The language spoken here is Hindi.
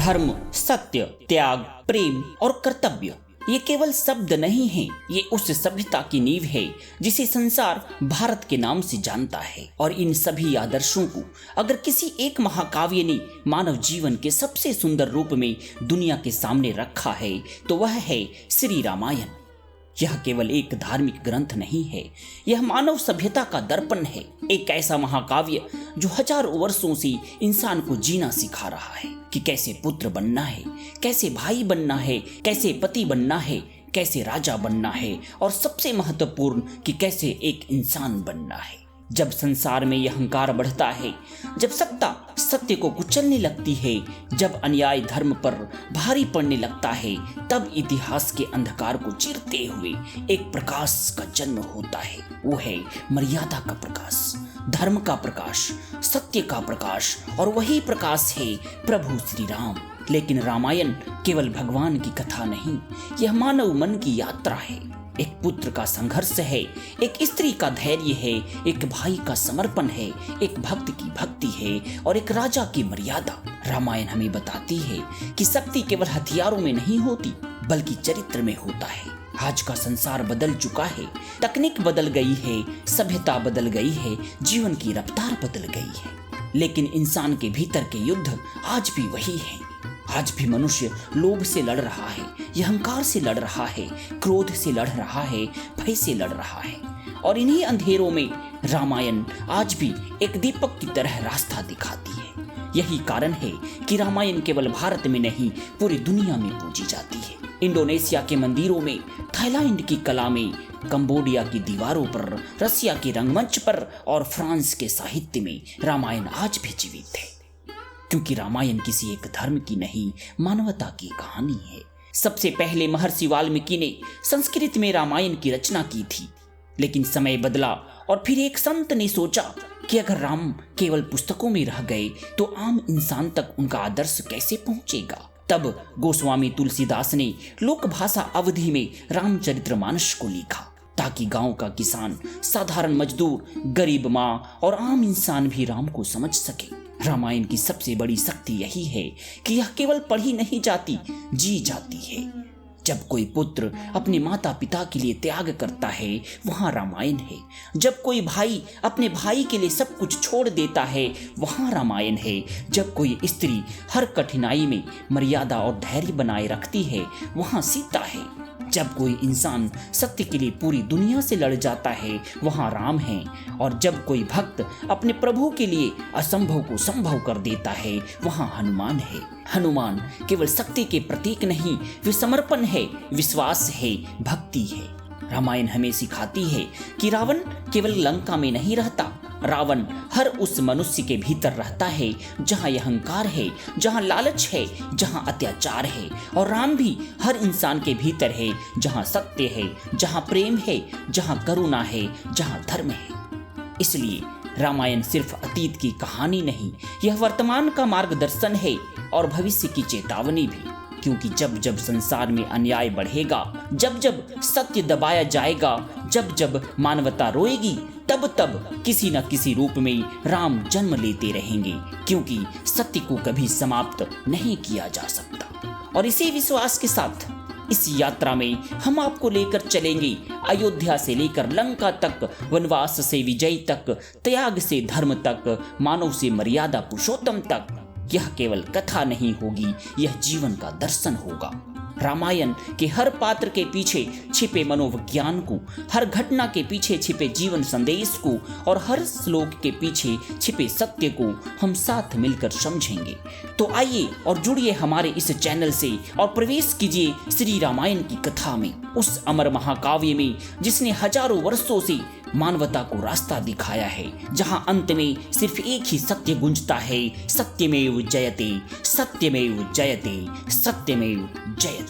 धर्म, सत्य, त्याग, प्रेम और कर्तव्य ये केवल शब्द नहीं हैं, ये उस सभ्यता की नींव है जिसे संसार भारत के नाम से जानता है। और इन सभी आदर्शों को अगर किसी एक महाकाव्य ने मानव जीवन के सबसे सुंदर रूप में दुनिया के सामने रखा है तो वह है श्री रामायण। यह केवल एक धार्मिक ग्रंथ नहीं है, यह मानव सभ्यता का दर्पण है। एक ऐसा महाकाव्य जो हजारों वर्षों से इंसान को जीना सिखा रहा है कि कैसे पुत्र बनना है, कैसे भाई बनना है, कैसे पति बनना है, कैसे राजा बनना है और सबसे महत्वपूर्ण कि कैसे एक इंसान बनना है। जब संसार में यह अहंकार बढ़ता है, जब सत्ता सत्य को कुचलने लगती है, जब अन्याय धर्म पर भारी पड़ने लगता है, तब इतिहास के अंधकार को चीरते हुए एक प्रकाश का जन्म होता है। वो है मर्यादा का प्रकाश, धर्म का प्रकाश, सत्य का प्रकाश, और वही प्रकाश है प्रभु श्री राम। लेकिन रामायण केवल भगवान की कथा नहीं, यह मानव मन की यात्रा है। एक पुत्र का संघर्ष है, एक स्त्री का धैर्य है, एक भाई का समर्पण है, एक भक्त की भक्ति है और एक राजा की मर्यादा। रामायण हमें बताती है कि शक्ति केवल हथियारों में नहीं होती बल्कि चरित्र में होता है। आज का संसार बदल चुका है, तकनीक बदल गई है, सभ्यता बदल गई है, जीवन की रफ्तार बदल गई है, लेकिन इंसान के भीतर के युद्ध आज भी वही है। आज भी मनुष्य लोभ से लड़ रहा है, अहंकार से लड़ रहा है, क्रोध से लड़ रहा है, भय से लड़ रहा है। और इन्हीं अंधेरों में रामायण आज भी एक दीपक की तरह रास्ता दिखाती है। यही कारण है कि रामायण केवल भारत में नहीं पूरी दुनिया में पूजी जाती है। इंडोनेशिया के मंदिरों में, थाईलैंड की कला में, कंबोडिया की दीवारों पर, रसिया के रंगमंच पर और फ्रांस के साहित्य में रामायण आज भी जीवित है, क्योंकि रामायण किसी एक धर्म की नहीं, मानवता की कहानी है। सबसे पहले महर्षि वाल्मीकि ने संस्कृत में रामायण की रचना की थी, लेकिन समय बदला और फिर एक संत ने सोचा कि अगर राम केवल पुस्तकों में रह गए तो आम इंसान तक उनका आदर्श कैसे पहुंचेगा। तब गोस्वामी तुलसीदास ने लोक भाषा अवधि में रामचरितमानस को लिखा, ताकि गांव का किसान, साधारण मजदूर, गरीब माँ और आम इंसान भी राम को समझ सके। रामायण की सबसे बड़ी शक्ति यही है कि यह केवल पढ़ी नहीं जाती, जी जाती है। जब कोई पुत्र अपने माता पिता के लिए त्याग करता है, वहाँ रामायण है। जब कोई भाई अपने भाई के लिए सब कुछ छोड़ देता है, वहाँ रामायण है। जब कोई स्त्री हर कठिनाई में मर्यादा और धैर्य बनाए रखती है, वहाँ सीता है। जब कोई इंसान सत्य के लिए पूरी दुनिया से लड़ जाता है, वहाँ राम है। और जब कोई भक्त अपने प्रभु के लिए असंभव को संभव कर देता है, वहाँ हनुमान है। हनुमान केवल शक्ति के प्रतीक नहीं, वे समर्पण है, विश्वास है, भक्ति है। रामायण हमें सिखाती है कि रावण केवल लंका में नहीं रहता, रावण हर उस मनुष्य के भीतर रहता है जहाँ अहंकार है, जहाँ लालच है, जहाँ अत्याचार है। और राम भी हर इंसान के भीतर है, जहाँ सत्य है, जहाँ प्रेम है, जहाँ करुणा है, जहाँ धर्म है। इसलिए रामायण सिर्फ अतीत की कहानी नहीं, यह वर्तमान का मार्गदर्शन है और भविष्य की चेतावनी भी। क्योंकि जब जब संसार में अन्याय बढ़ेगा, जब जब सत्य दबाया जाएगा, जब जब मानवता रोएगी, तब तब किसी न किसी रूप में राम जन्म लेते रहेंगे, क्योंकि सत्य को कभी समाप्त नहीं किया जा सकता। और इसी विश्वास के साथ इस यात्रा में हम आपको लेकर चलेंगे अयोध्या से लेकर लंका तक, वनवास से विजय तक, त्याग से धर्म तक, मानव से मर्यादा पुरुषोत्तम तक। यह केवल कथा नहीं होगी, यह जीवन का दर्शन होगा। रामायण के हर पात्र के पीछे छिपे मनोविज्ञान को, हर घटना के पीछे छिपे जीवन संदेश को और हर श्लोक के पीछे छिपे सत्य को हम साथ मिलकर समझेंगे। तो आइए और जुड़िए हमारे इस चैनल से और प्रवेश कीजिए श्री रामायण की कथा में, उस अमर महाकाव्य में जिसने हजारों वर्षों से मानवता को रास्ता दिखाया है, जहां अंत में सिर्फ एक ही सत्य गूंजता है, सत्यमेव जयते, सत्यमेव जयते, सत्यमेव जयते।